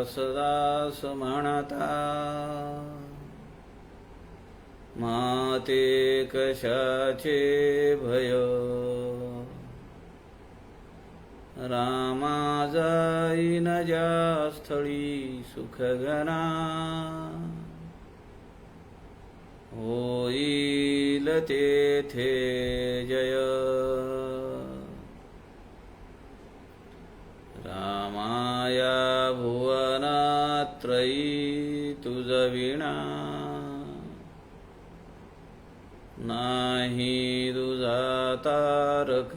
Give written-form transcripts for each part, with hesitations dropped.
दास म्हणता माते कशाचे भय रामा जाईन ज्या स्थळी सुखघना होईल तेथे जय रामाया भुवनात्रयी तुझ विणा नाही तुझा तारक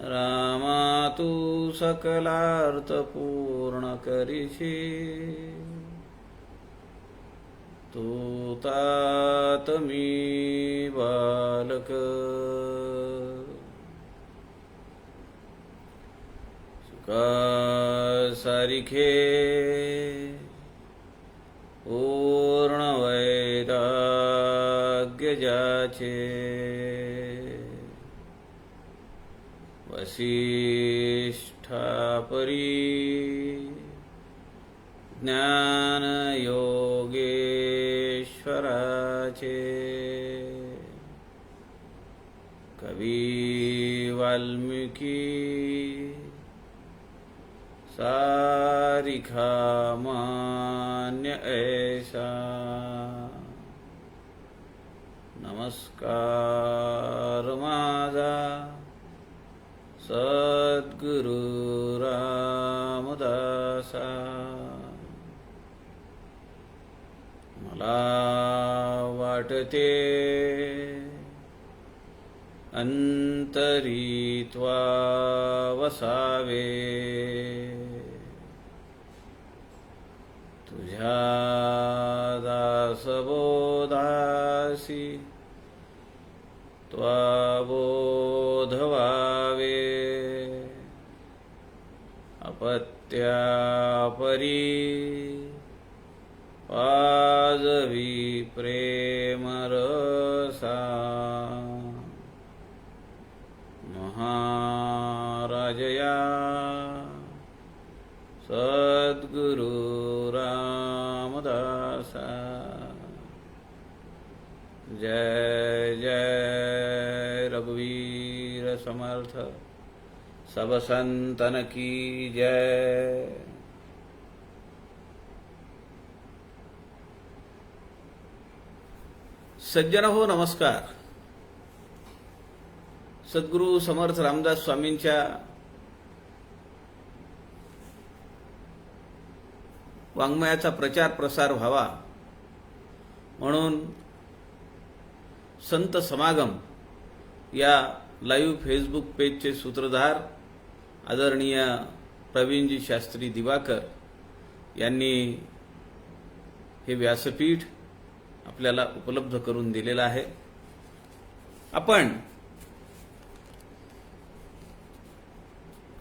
रामा तू सकलार्थ पूर्ण करीशी तू तात मी बालक सुखा सारिखे पूर्ण वैराग्य ज्याचे वसिष्ठापरी ज्ञान योगेश्वराचे कवी वाल्मिकी सारिखा मान्य ऐसा नमस्कार माझा सद्गुरु रामदासा मला वाटते अंतरीत्वा वसावे तुझ्या दासबोधासी त्वा बोध व्हावे अपत्यापरी पाजवी प्रेम रसा महाराजया सद्गुरु रामदासा जय जय रघुवीर समर्थ सब संतन की जय। सज्जन हो नमस्कार। सद्गुरु समर्थ रामदास स्वामींच्या वाङ्मयाचा प्रचार प्रसार व्हावा म्हणून संत समागम या लाईव्ह फेसबुक पेजचे सूत्रधार आदरणीय प्रवीणजी शास्त्री दिवाकर यांनी हे व्यासपीठ आपल्याला उपलब्ध करून दिलेलं आहे। आपण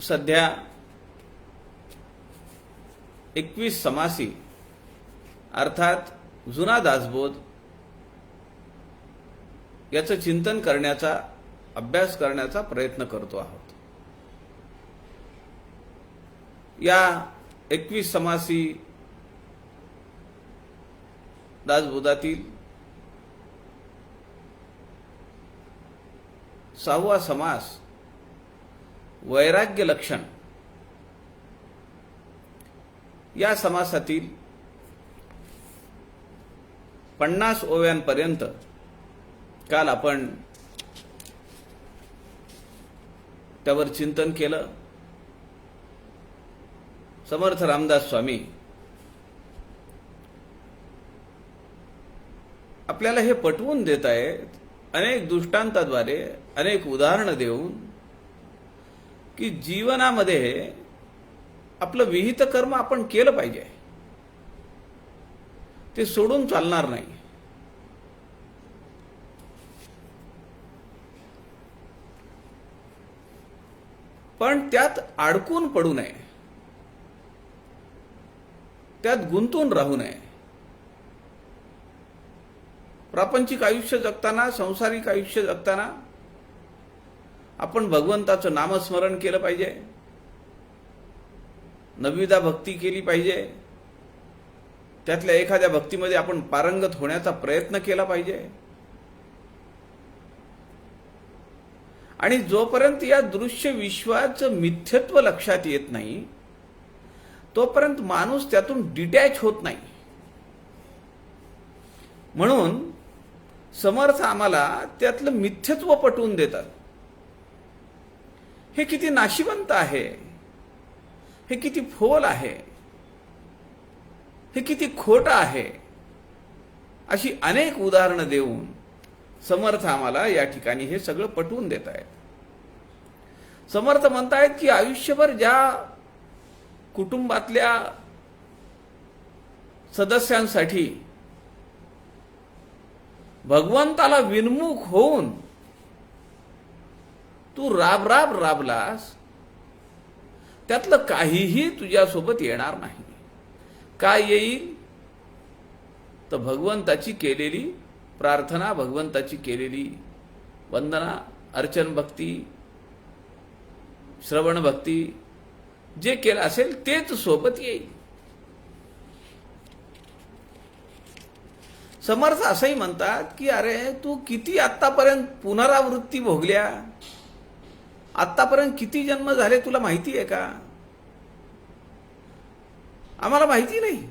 सध्या 21 समासी अर्थात जुना दासबोध याचं चिंतन करण्याचा अभ्यास करण्याचा प्रयत्न करतो आहोत। या 21 समासी दासबोधातील 6वा समास वैराग्य लक्षण या समासातील 50 ओव्यांपर्यंत काल आपण त्यावर चिंतन केलं। समर्थ रामदास स्वामी आपल्याला हे पटवून देत आहेत अनेक दृष्टांताद्वारे, अनेक उदाहरणं देऊन की जीवनामध्ये आपलं विहित कर्म आपण केलं पाहिजे, ते सोडून चालणार नाही। पण त्यात अडकून पडू नये, त्यात गुंतून राहू नये। प्रापंचिक आयुष्य जगताना, संसारिक आयुष्य जगताना आपण भगवंताचं नामस्मरण केलं पाहिजे, नवविधा भक्ती केली पाहिजे, त्यातल्या एखाद्या भक्तीमध्ये आपण पारंगत होण्याचा प्रयत्न केला पाहिजे. आणि जोपर्यंत या दृश्य विश्वाचं मिथ्यत्व लक्षात येत नाही तोपर्यंत माणूस त्यातून डिटॅच होत नाही. म्हणून समर्थ आम्हाला त्यातलं मिथ्यत्व पटवून देतात. हे किती नाशिवंत आहे, हे किती फोल आहे, हे किती खोटं आहे, अशी अनेक उदाहरणं देऊन समर्थ आम्हाला या ठिकाणी हे सगळं पटवून देत आहेत. समर्थ म्हणतायत की आयुष्यभर ज्या कुटुंबातल्या सदस्यांसाठी भगवंताला विनमुख होऊन तू राबलास, त्यातलं काहीही तुझ्यासोबत येणार नाही. काय येईल तर भगवंताची केलेली प्रार्थना, भगवंताची केलेली वंदना, अर्चन भक्ती, श्रवण भक्ती, जे केलं असेल तेच सोबत येईल. समर्थ असंही म्हणतात की अरे तू किती आत्तापर्यंत पुनरावृत्ती भोगल्या, आत्तापर्यंत किती जन्म झाले तुला माहिती आहे का? आम्हाला माहिती नाही.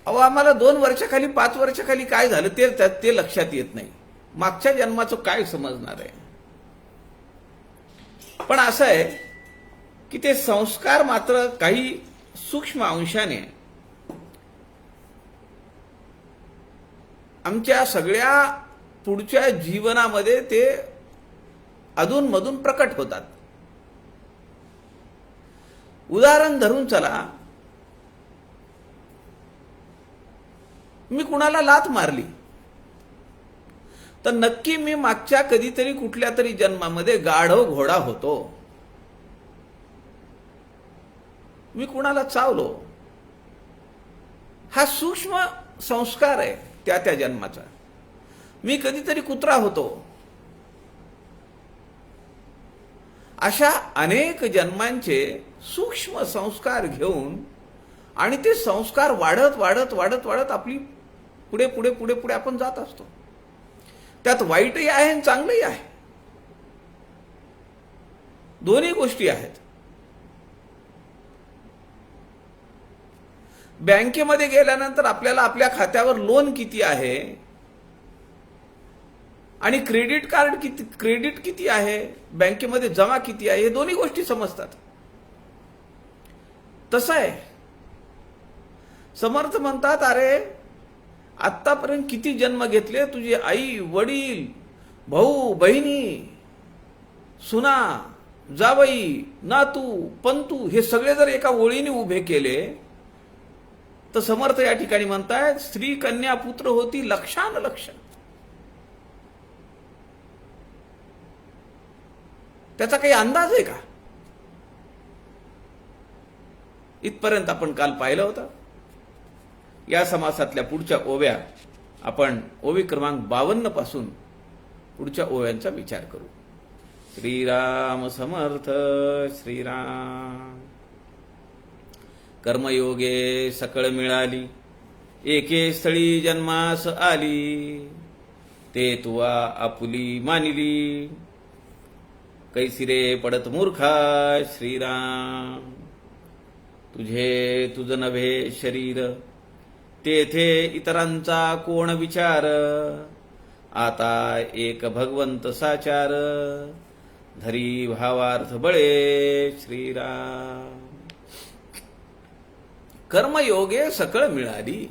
अहो, आम्हाला 2 वर्षाखाली 5 वर्षाखाली काय झालं ते लक्षात येत नाही. मागच्या जन्माचं काय समजणार आहे? पण असं आहे की ते संस्कार मात्र काही सूक्ष्म अंशाने आमच्या सगळ्या पुढच्या जीवनामध्ये ते अधूनमधून प्रकट होतात. उदाहरण धरून चला, मी कुणाला लाथ मारली तर नक्की मी मागच्या कधीतरी कुठल्या तरी जन्मामध्ये गाढव घोडा होतो. मी कुणाला चावलो, हा सूक्ष्म संस्कार आहे त्या जन्माचा. मी कधीतरी कुत्रा होतो. अशा अनेक जन्मांचे सूक्ष्म संस्कार घेऊन आणि ते संस्कार वाढत वाढत वाढत वाढत आपली पुढे पुढे पुढे पुढे आपण जात असतो. त्यात वाईटही आहे आणि चांगलंही आहे, दोन्ही गोष्टी आहेत. बँकेमध्ये गेल्यानंतर आपल्याला आपल्या खात्यावर लोन किती आहे आणि क्रेडिट किती आहे, बँकेमध्ये जमा किती आहे, हे दोन्ही गोष्टी समजतात. तसं आहे. समर्थ म्हणतात अरे आत्तापर्यंत किती जन्म घेतले, तुझे आई वडील भाऊ बहिणी सुना जावई नातू पंतू हे सगळे जर एका ओळीने उभे केले तर समर्थ या ठिकाणी म्हणतायत स्त्री कन्या पुत्र होती लक्षान लक्ष. त्याचा काही अंदाज आहे का? इथपर्यंत आपण काल पाहिलं होतं. या समासातल्या पुढच्या ओव्या आपण ओवी क्रमांक 52 पासून पुढच्या ओव्यांचा विचार करू. श्रीराम समर्थ. श्रीराम. कर्मयोगे सकळ मिळाली, एके स्थळी जन्मास आली, ते तुवा आपुली मानिली, कैसिरे पडत मूर्खा. श्रीराम. तुझे तुझ नव्हे शरीर, तेथे इतरांचा कोण विचार, आता एक भगवंत साचार, धरी भावार्थ बळे. श्रीराम. कर्मयोगे सकळ मिळाली,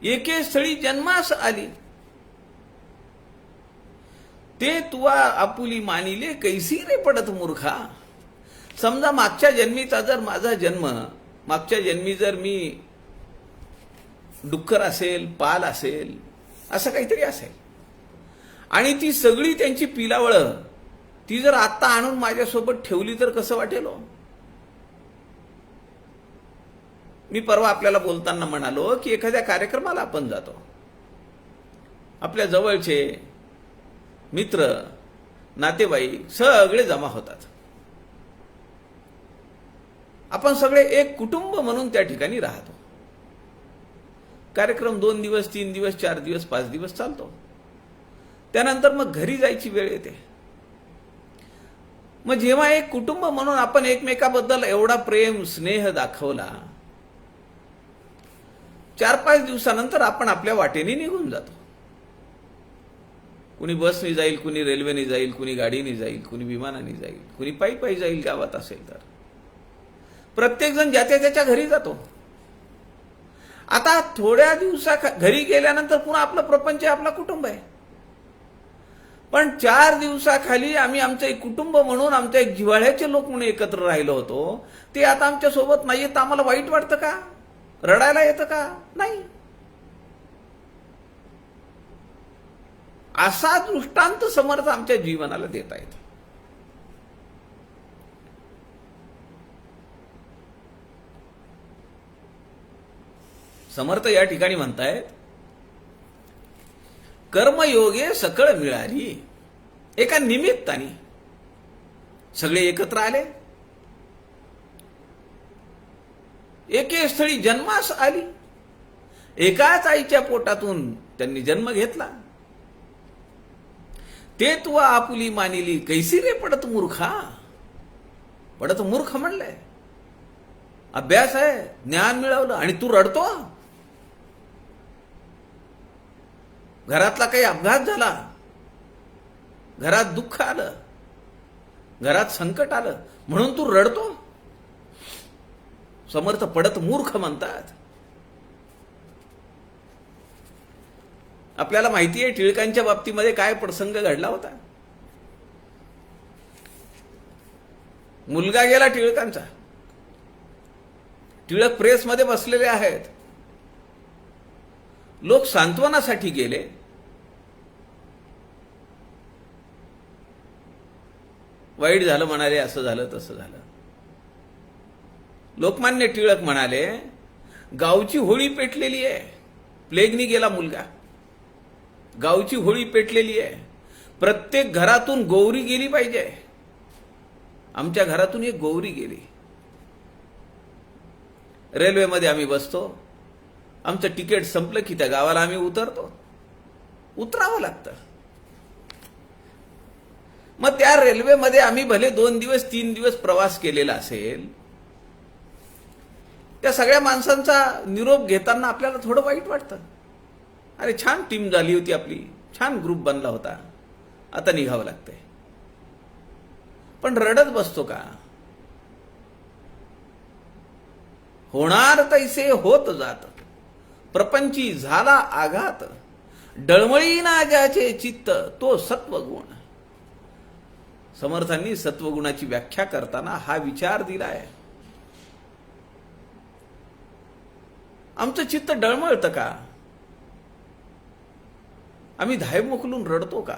एके स्थळी जन्मास आली, ते तुवा आपुली मानिले, कैसी रे पडत मूर्खा. समजा मागच्या जन्मीचा जर माझा जन्म, मागच्या जन्मी जर मी डुक्कर असेल, पाल असेल, असं काहीतरी असेल, आणि ती सगळी त्यांची पिलावळं ती जर आत्ता आणून माझ्यासोबत ठेवली तर कसं वाटेल? मी परवा आपल्याला बोलताना म्हणालो की एखाद्या कार्यक्रमाला आपण जातो, आपल्या जवळचे मित्र नातेवाईक सगळे जमा होतात आपण सगळे एक कुटुंब म्हणून त्या ठिकाणी राहतो. कार्यक्रम 2 दिवस, 3 दिवस, 4 दिवस, 5 दिवस चालतो. त्यानंतर मग घरी जायची वेळ येते. मग जेव्हा एक कुटुंब म्हणून आपण एकमेकाबद्दल एवढा प्रेम स्नेह दाखवला, 4-5 दिवसानंतर आपण आपल्या वाटेने निघून जातो. कुणी बसने जाईल, कुणी रेल्वेने जाईल, कुणी गाडीने जाईल, कुणी विमानाने जाईल, कुणी पायी पायी जाईल गावात असेल तर. प्रत्येक जण ज्याच्या त्याच्या घरी जातो. आता थोड्या दिवसा घरी गेल्यानंतर पुन्हा आपलं प्रपंच आहे, आपला कुटुंब आहे. पण 4 दिवसाखाली आम्ही आमचं एक कुटुंब म्हणून, आमच्या एक जिव्हाळ्याचे लोक म्हणून एकत्र राहिलो होतो, ते आता आमच्या सोबत नाहीये. तर आम्हाला वाईट वाटतं का? रडायला येतं का? नाही. असा दृष्टांत समर्थ आमच्या जीवनाला देता येतो. समर्थ या ठिकाणी म्हणतायत, कर्मयोगे सकळ मिळाली. एका निमित्ताने सगळे एकत्र आले, एके स्थळी जन्मास आली. एकाच आईच्या पोटातून त्यांनी जन्म घेतला. ते तू आपुली मानिली, कैसी रे पडत मूर्खा. पडत मूर्ख म्हणलंय. अभ्यास आहे, ज्ञान मिळवलं आणि तू रडतो. घरातला काही अपघात झाला, घरात दुःख आलं, घरात संकट आलं म्हणून तू रडतो. समर्थ पडत मूर्ख म्हणतात. आपल्याला माहिती आहे टिळकांच्या बाबतीमध्ये काय प्रसंग घडला होता. मुलगा गेला टिळकांचा. टिळक प्रेसमध्ये बसलेले आहेत. लोक सांत्वनासाठी गेले. वाईट झालं म्हणाले, असं झालं तसं झालं. लोकमान्य टिळक म्हणाले, गावची होळी पेटलेली आहे. प्लेगनी गेला मुलगा, गावची होळी पेटलेली आहे. प्रत्येक घरातून गौरी गेली पाहिजे. आमच्या घरातून एक गौरी गेली. रेल्वेमध्ये आम्ही बसतो, आमचं तिकीट संपलं की त्या गावाला आम्ही उतरतो. उतरावं लागतं. मग त्या रेल्वेमध्ये आम्ही भले 2 दिवस 3 दिवस प्रवास केलेला असेल, त्या सगळ्या माणसांचा निरोप घेताना आपल्याला थोडं वाईट वाटतं. अरे छान टीम झाली होती आपली, छान ग्रुप बनला होता, आता निघावं लागतंय. पण रडत बसतो का? होणार तैसे होत जात, प्रपंची झाला आघात. डळमळीना ज्याचे चित्त, तो सत्वगुण. समर्थांनी सत्वगुणाची व्याख्या करताना हा विचार दिलाय. आमचं चित्त डळमळतं का? आम्ही धाय मोकलून रडतो का?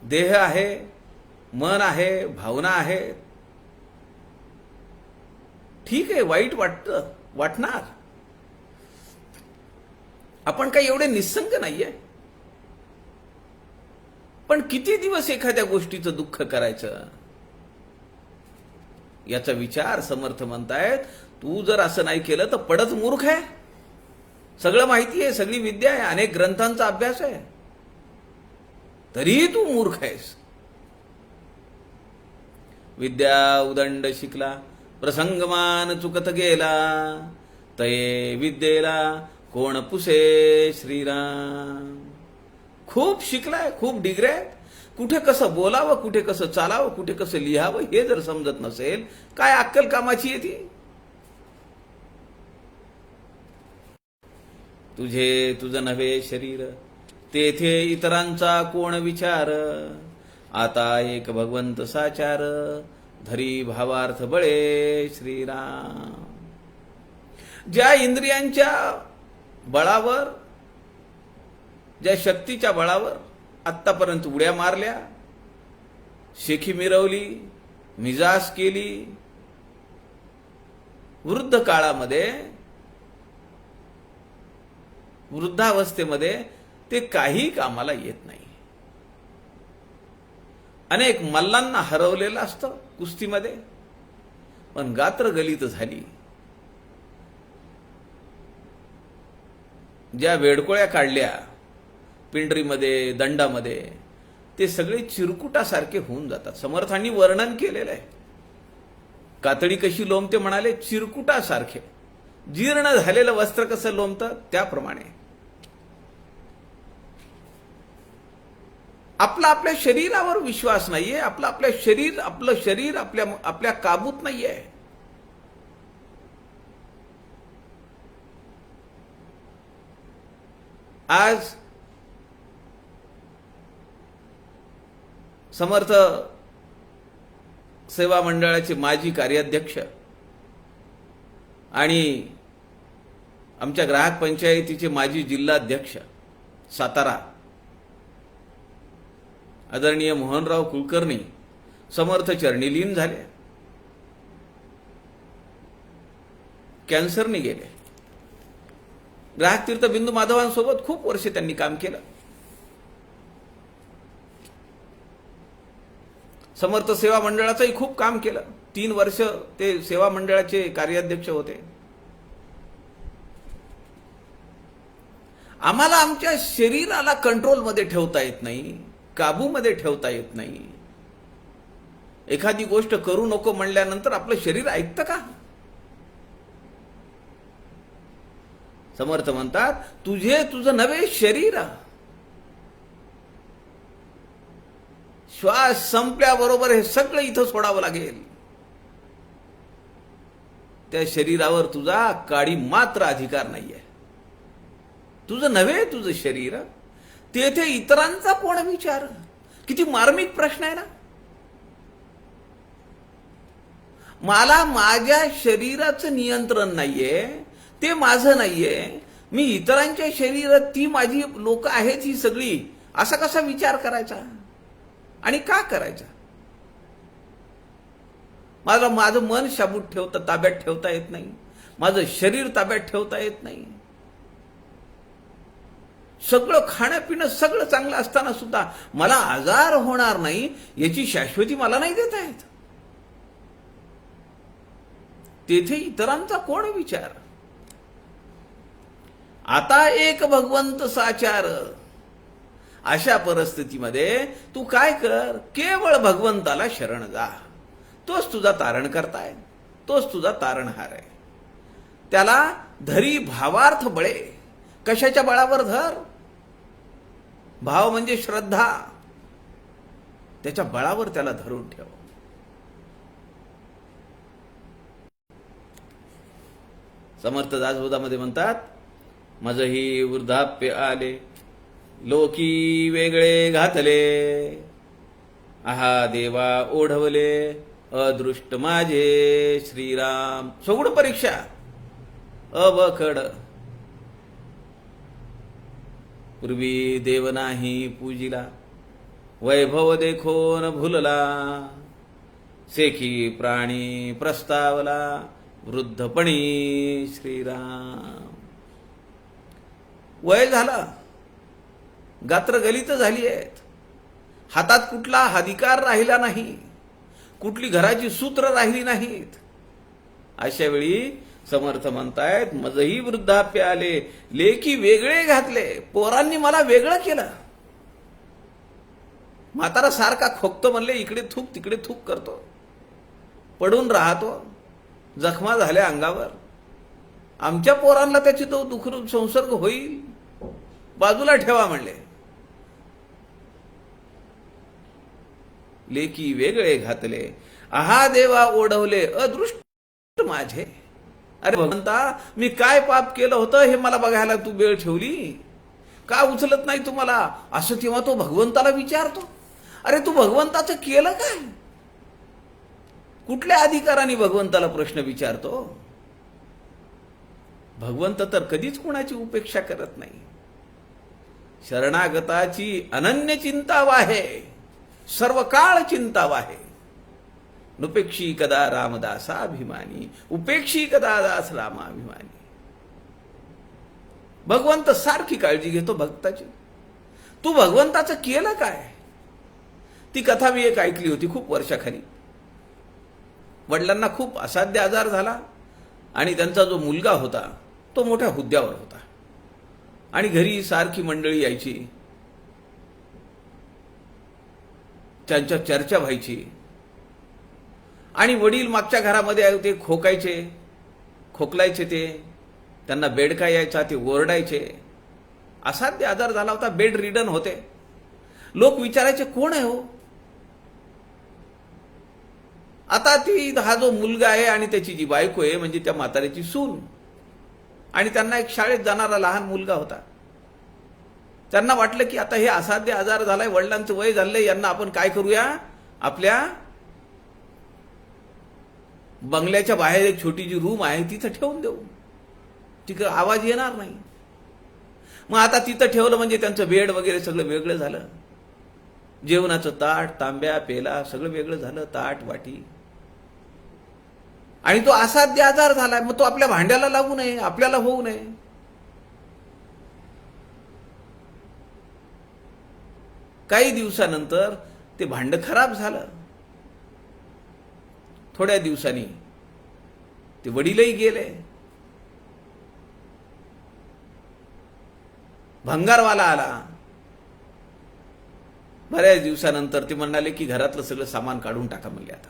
देह आहे, मन आहे, भावना आहेत. ठीक आहे, वाईट वाटणार. आपण काही एवढे निस्संग नाहीये. पण किती दिवस एखाद्या गोष्टीचं दुःख करायचं, याचा विचार समर्थ म्हणतायत. तू जर असं नाही केलं तर पडत मूर्ख आहे. सगळं माहिती आहे, सगळी विद्या आहे, अनेक ग्रंथांचा अभ्यास आहे, तरीही तू मूर्ख आहेस. विद्या उदंड शिकला, प्रसंगमान चुकत गेला. तये विद्येला कोण पुसे श्रीराम. खूप शिकलाय, खूप डिग्र्या आहेत. कुठे कसं बोलावं, कुठे कसं चालावं, कुठे कसं लिहावं हे जर समजत नसेल, काय अक्कल कामाची आहे ती? तुझे तुझं नव्हे शरीर, तेथे इतरांचा कोण विचार. आता एक भगवंत साचार, धरी भावार्थ बळे श्रीराम. ज्या इंद्रियांच्या बळावर, ज्या शक्तीच्या बळावर आत्तापर्यंत उड्या मारल्या, शेखी मिरवली, मिजाज केली, वृद्ध काळामध्ये, वृद्धावस्थेमध्ये ते काही कामाला येत नाही. अनेक मल्लांना हरवलेलं असतं, कुस्तीमध्ये, पण गात्र गलित झाली. ज्या वेडकोळ्या काढल्या पिंडरीमध्ये, दंडामध्ये, ते सगळे चिरकुटासारखे होऊन जातात. समर्थांनी वर्णन केलेलं आहे. कातडी कशी लोंबते म्हणाले, चिरकुटासारखे. जीर्ण झालेलं वस्त्र कसं लोंबतं त्याप्रमाणे. आपल्या शरीरावर विश्वास नाहीये. आपलं शरीर आपल्या काबूत नाहीये. आज समर्थ सेवा मंडळाचे माजी कार्याध्यक्ष आणि आमच्या ग्राहक पंचायतीचे माजी जिल्हाध्यक्ष सातारा आदरणीय मोहनराव कुलकर्णी समर्थ चरणी लीन झाले. कॅन्सरने गेले. ग्राहक तीर्थ बिंदू माधवांसोबत खूप वर्ष त्यांनी काम केलं. समर्थ सेवा मंडळाचंही खूप काम केलं. 3 वर्ष ते सेवा मंडळाचे कार्याध्यक्ष होते. आम्हाला आमच्या शरीराला कंट्रोलमध्ये ठेवता येत नाही, काबूमध्ये ठेवता येत नाही. एखादी गोष्ट करू नको म्हणल्यानंतर आपलं शरीर ऐकतं का? समर्थ म्हणतात, तुझं नवे शरीर श्वास संपल्याबरोबर हे सगळं इथं सोडावं लागेल. त्या शरीरावर तुझा काडी मात्र अधिकार नाहीये. तुझं नव्हे तुझं शरीर, तेथे इतरांचा कोण विचार? किती मार्मिक प्रश्न आहे ना. मला माझ्या शरीराचं नियंत्रण नाहीये, ते माझं नाहीये. मी इतरांच्या शरीरात, ती माझी लोक आहेत ही सगळी, असा कसा विचार करायचा आणि का करायचा? माझं मन शाबूत ताब्यात ठेवता येत नाही. माझं शरीर ताब्यात ठेवता येत नाही. सगळं खाणं-पिणं सगळं चांगलं असताना सुद्धा मला आजार होणार नाही याची शाश्वती मला नाही देता येत. तेथे इतरांचा कोण विचार? आता एक भगवंत साचार. अशा परिस्थितीमध्ये तू काय कर? केवळ भगवंताला शरण जा. तोच तुझा तारण करताय, तोच तुझा तारणहार आहे. त्याला धरी भावार्थ बळे. कशाच्या बळावर धर? भाव म्हणजे श्रद्धा. त्याच्या बळावर त्याला धरून ठेव. समर्थ दासबोधामध्ये म्हणतात, माझही वृद्धाप्य आले, लोकी वेगळे घातले, आहा देवा ओढवले, अदृष्ट माझे श्रीराम. सगुण परीक्षा अवखड. पूर्वी देव नाही पूजिला, वैभव देखो न भुलला, सेखी प्राणी प्रस्तावला, वृद्धपणी श्रीराम. वय झालं, गात्र गलित झाली आहेत, हातात कुठला अधिकार राहिला नाही, कुठली घराची सूत्र राहिली नाहीत. अशा वेळी समर्थ म्हणतायत, मजही वृद्धाप्य आले, लेकी वेगळे घातले. पोरांनी मला वेगळं केलं. म्हातारा सारखा खोकतो म्हणले, इकडे थूक तिकडे थूक करतो, पडून राहतो, जखमा झाल्या अंगावर. आमच्या पोरांना त्याची तो दुःख संसर्ग होईल, बाजूला ठेवा म्हणले. लेकी वेगळे घातले, आहा देवा ओढवले, अदृष्ट माझे. अरे भगवंता, मी काय पाप केलं होतं हे मला बघायला तू वेळ ठेवली का? उचलत नाही तुम्हाला असं तेव्हा तो भगवंताला विचारतो. अरे तू भगवंताचं केलं काय? कुठल्या अधिकाराने भगवंताला प्रश्न विचारतो? भगवंत तर कधीच कोणाची उपेक्षा करत नाही. शरणागताची अनन्य चिंता वाहे, सर्व काळ चिंता वाहे. नुपेक्षी कदा रामदासाभिमानी, उपेक्षी कदा दास रामाभिमानी. भगवंत सारखी काळजी घेतो भक्ताची. तू भगवंताचं केलं काय? ती कथा मी एक ऐकली होती खूप वर्षाखाली. वडिलांना खूप असाध्य आजार झाला आणि त्यांचा जो मुलगा होता तो मोठ्या हुद्द्यावर होता आणि घरी सारखी मंडळी यायची, त्यांच्या चर्चा व्हायची आणि वडील मागच्या घरामध्ये ते खोकलायचे, त्यांना बेडका यायचा, ते ओरडायचे. असाध्य आजार झाला होता, बेड रिडन होते. लोक विचारायचे कोण आहे हो? आता हा जो मुलगा आहे आणि त्याची जी बायको आहे म्हणजे त्या म्हाताऱ्याची सून, आणि त्यांना एक शाळेत जाणारा लहान मुलगा होता. त्यांना वाटलं की आता हे असाध्य आजार झालाय, वडिलांचं वय झालंय, यांना आपण काय करूया, आपल्या बंगल्याच्या बाहेर एक छोटी जी रूम आहे तिथं ठेवून देऊ, तिकडे आवाज येणार नाही. मग आता तिथं ठेवलं म्हणजे त्यांचं बेड वगैरे सगळं वेगळं झालं, जेवणाचं ताट, तांब्या, पेला सगळं वेगळं झालं, ताट वाटी. आणि तो असाध्य आजार झालाय, मग तो आपल्या भांड्याला लागू नये, आपल्याला होऊ नये. काही दिवसानंतर ते भांड खराब झालं. थोड्या दिवसांनी ते वडीलही गेले. भंगारवाला आला. बऱ्याच दिवसानंतर ते म्हणाले की घरातलं सगळं सामान काढून टाका म्हणजे आता.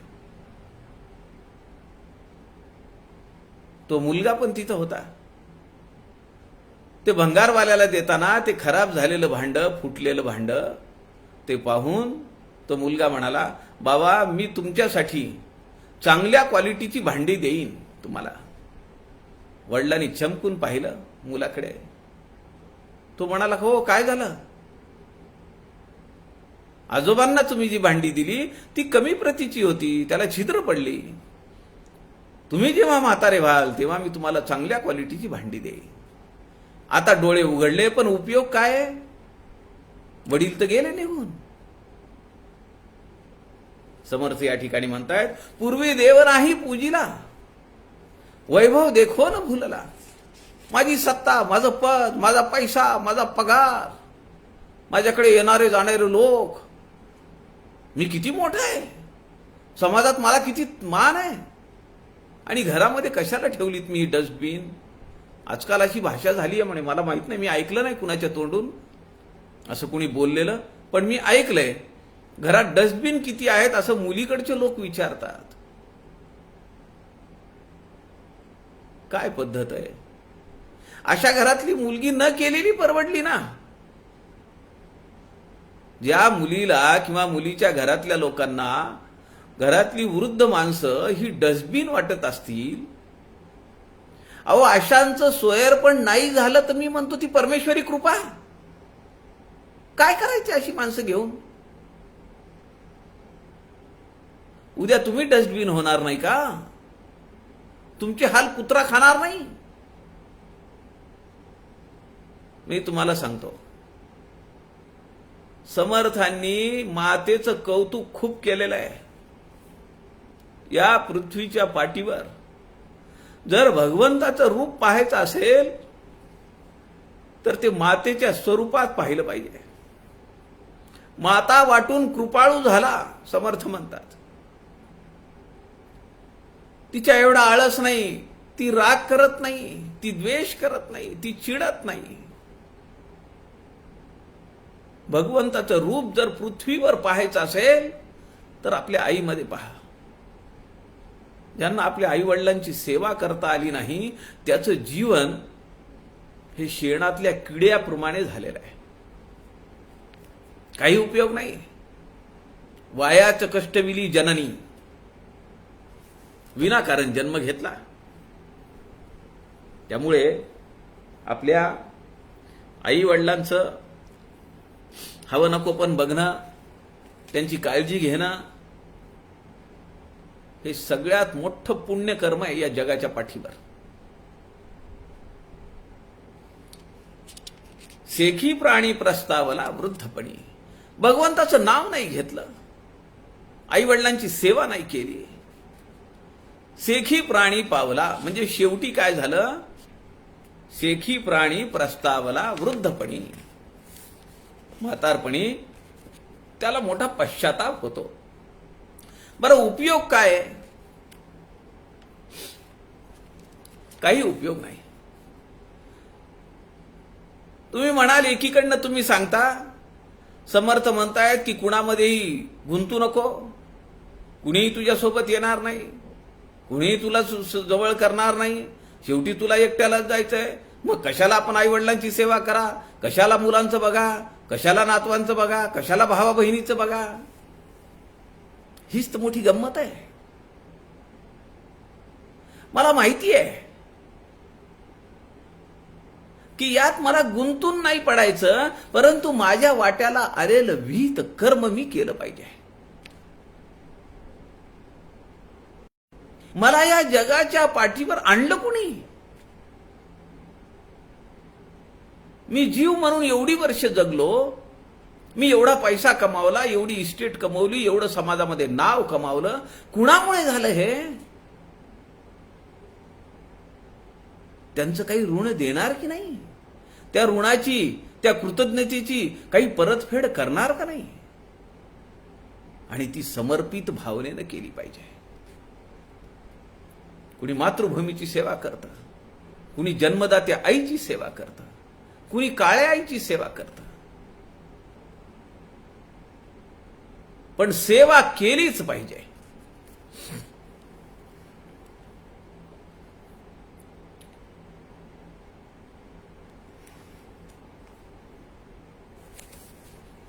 तो मुलगा पण तिथं होता. ते भंगारवाल्याला देताना ते खराब झालेलं भांड, फुटलेलं भांड ते पाहून तो मुलगा म्हणाला, बाबा मी तुमच्यासाठी चांगल्या क्वालिटीची भांडी देईन तुम्हाला. वडिलांनी चमकून पाहिलं मुलाकडे. तो म्हणाला, हो काय झालं? आजोबांना तुम्ही जी भांडी दिली ती कमी प्रतीची होती, त्याला छिद्र पडली. तुम्ही जेव्हा म्हातारे व्हाल तेव्हा मी तुम्हाला चांगल्या क्वालिटीची भांडी देईन. आता डोळे उघडले, पण उपयोग काय? वडील तर गेले निघून. समर्थ या ठिकाणी म्हणतायत, पूर्वी देव नाही पूजिला, वैभव देखो न भूलला. माझी सत्ता, माझं पद, माझा पैसा, माझा पगार, माझ्याकडे येणारे जाणारे लोक, मी किती मोठा आहे, समाजात मला किती मान आहे, आणि घरामध्ये कशाला ठेवलीत मी डस्टबिन? आजकाल अशी भाषा झाली आहे म्हणे, मला माहित नाही, मी ऐकलं नाही कुणाच्या तोंडून असं कुणी बोललेलं, पण मी ऐकलंय घरात डस्टबिन किती आहेत असं मुलीकडचे लोक विचारतात. काय पद्धत आहे? अशा घरातली मुलगी न केलेली परवडली ना. ज्या मुलीला किंवा मुलीच्या घरातल्या लोकांना घरातली वृद्ध माणसं ही डस्टबिन वाटत असतील, अहो अशांचं सोयर पण नाही झालं तर मी म्हणतो ती परमेश्वरी कृपा. काय करायची अशी माणसं घेऊन? उद्या तुम्ही डस्टबिन होणार नाही का? तुमचे हाल कुत्रा खाणार नाही? मी तुम्हाला सांगतो, समर्थांनी मातेचं कौतुक खूप केलेलं आहे. या पृथ्वीच्या पाठीवर जर भगवंताचं रूप पाहायचं असेल तर ते मातेच्या स्वरूपात पाहिलं पाहिजे. माता वाटून कृपाळू झाला, समर्थ म्हणतात. तिच्या एवढा आळस नाही, ती राग करत नाही, ती द्वेष करत नाही, ती चिडत नाही. भगवंताचं रूप जर पृथ्वीवर पाहायचं असेल तर आपल्या आईमध्ये पहा. ज्यांना आपल्या आई वडिलांची सेवा करता आली नाही त्याचं जीवन हे शेणातल्या किड्याप्रमाणे झालेलं आहे. काही उपयोग नाही. वायाच कष्टविली जननी, विनाकारण जन्म घेतला. त्यामुळे आपल्या आई वडिलांचं हवं नको पण बघणं, त्यांची काळजी घेणं हे सगळ्यात मोठं पुण्यकर्म आहे या जगाच्या पाठीवर. सेखी प्राणी प्रस्तावला वृद्धपणी. भगवंताचं नाव नाही घेतलं, आई वडिलांची सेवा नाही केली. सेखी प्राणी पावला म्हणजे शेवटी काय झालं? सेखी प्राणी प्रस्तावला वृद्धपणी, म्हातारपणी त्याला मोठा पश्चाताप होतो. बरं उपयोग काय? काही उपयोग नाही. तुम्ही म्हणाल एकीकडनं तुम्ही सांगता, समर्थ म्हणतायत की कुणामध्येही गुंतू नको, कुणीही तुझ्यासोबत येणार नाही, कुणीही तुला जवळ करणार नाही, शेवटी तुला एकट्यालाच जायचंय. मग कशाला आपण आई वडिलांची सेवा करा, कशाला मुलांचं बघा, कशाला नातवांचं बघा, कशाला भावा बहिणीचं बघा. हीच तर मोठी गंमत आहे. मला माहिती आहे की यात मला गुंतून नाही पडायचं, परंतु माझ्या वाट्याला आलेलं विहित कर्म मी केलं पाहिजे. मला या जगाच्या पाठीवर आणलं कुणी? मी जीव म्हणून एवढी वर्ष जगलो, मी एवढा पैसा कमावला, एवढी इस्टेट कमवली, एवढं समाजामध्ये नाव कमावलं. कुणामुळे झालं हे? त्यांचं काही ऋण देणार की नाही? त्या ऋणाची, त्या कृतज्ञतेची काही परतफेड करणार का नाही? आणि ती समर्पित भावनेनं केली पाहिजे. कुणी मातृभूमीची सेवा करतं, कुणी जन्मदात्या आईची सेवा करतं, कुणी काळ्या आईची सेवा करतं. पण सेवा केलीच पाहिजे.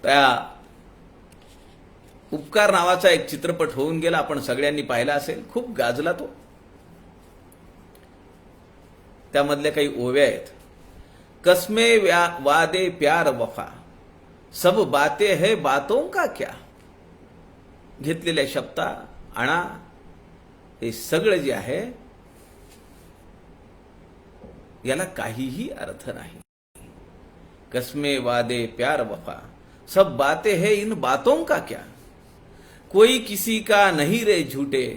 त्या उपकार नावाचा एक चित्रपट होऊन गेला, आपण सगळ्यांनी पाहिला असेल, खूप गाजला तो. त्यामधल्या काही ओव्या आहेत. कसमे वादे प्यार वफा, सब बातें है बातों का क्या. घेतलेल्या शब्दा आणा, हे सगळं जे आहे याला काहीही अर्थ नाही. कसमे वादे प्यार वफा, सब बातें है इन बातों का क्या. कोई किसी का नहीं रे झूठे,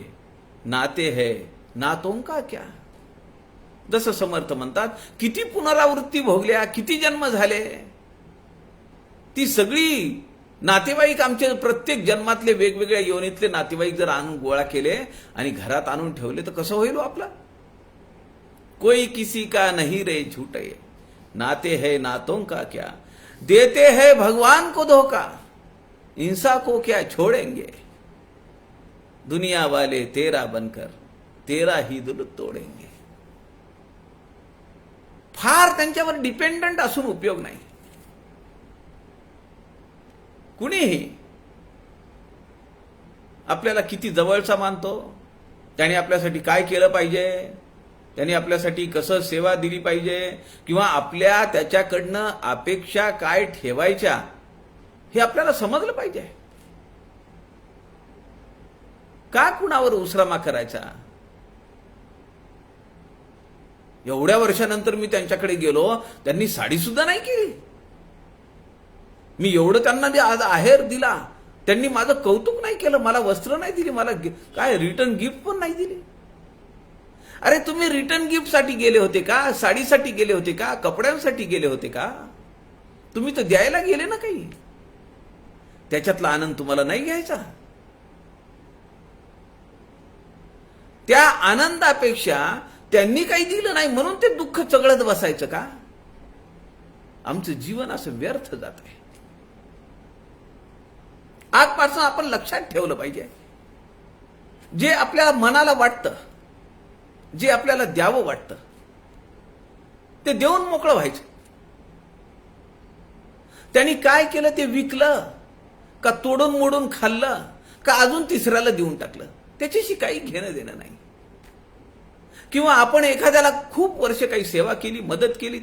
नाते है नातों का क्या. जसं समर्थ म्हणतात, किती पुनरावृत्ती भोगल्या, किती जन्म झाले, ती सगळी नातेवाईक आमचे प्रत्येक जन्मातले वेगवेगळ्या योनीतले नातेवाईक जर आणून गोळा केले आणि घरात आणून ठेवले तर कसं होईल आपला. कोई किसी का नहीं रे झूठे, नाते है नातों का क्या. देते हैं भगवान को धोखा, इंसा को क्या छोड़ेंगे. दुनिया वाले तेरा बनकर तेरा ही दिल तोडेंगे. फार त्यांच्यावर डिपेंडंट असून उपयोग नाही. कुणीही आपल्याला किती जवळचा मानतो, त्याने आपल्यासाठी काय केलं पाहिजे, त्याने आपल्यासाठी कसं सेवा दिली पाहिजे, किंवा आपल्या त्याच्याकडनं अपेक्षा काय ठेवायच्या, हे आपल्याला समजलं पाहिजे. का कुणावर उसरामा करायचा. एवढ्या वर्षानंतर मी त्यांच्याकडे गेलो, त्यांनी साडी सुद्धा नाही केली. मी एवढं त्यांना आज आहेर दिला, त्यांनी माझं कौतुक नाही केलं, मला वस्त्र नाही दिली, मला काय रिटर्न गिफ्ट पण नाही दिली. अरे तुम्ही रिटर्न गिफ्ट साठी गेले होते का, साडीसाठी गेले होते का, कपड्यांसाठी गेले होते का. तुम्ही तर द्यायला गेले ना काही, त्याच्यातला आनंद तुम्हाला नाही घ्यायचा. त्या आनंदापेक्षा त्यांनी काही दिलं नाही म्हणून ते दुःख चगळत बसायचं का. आमचं जीवन असं व्यर्थ जात आहे. आजपासून आपण लक्षात ठेवलं पाहिजे, जे आपल्याला मनाला वाटतं, जे आपल्याला द्यावं वाटतं, ते देऊन मोकळं व्हायचं. त्यांनी काय केलं, ते विकलं का, तोडून मोडून खाल्लं का, अजून तिसऱ्याला देऊन टाकलं, त्याच्याशी काही घेणं देणं नाही. किंवा आपण एखाद्याला खूप वर्ष काही सेवा केली, मदत केली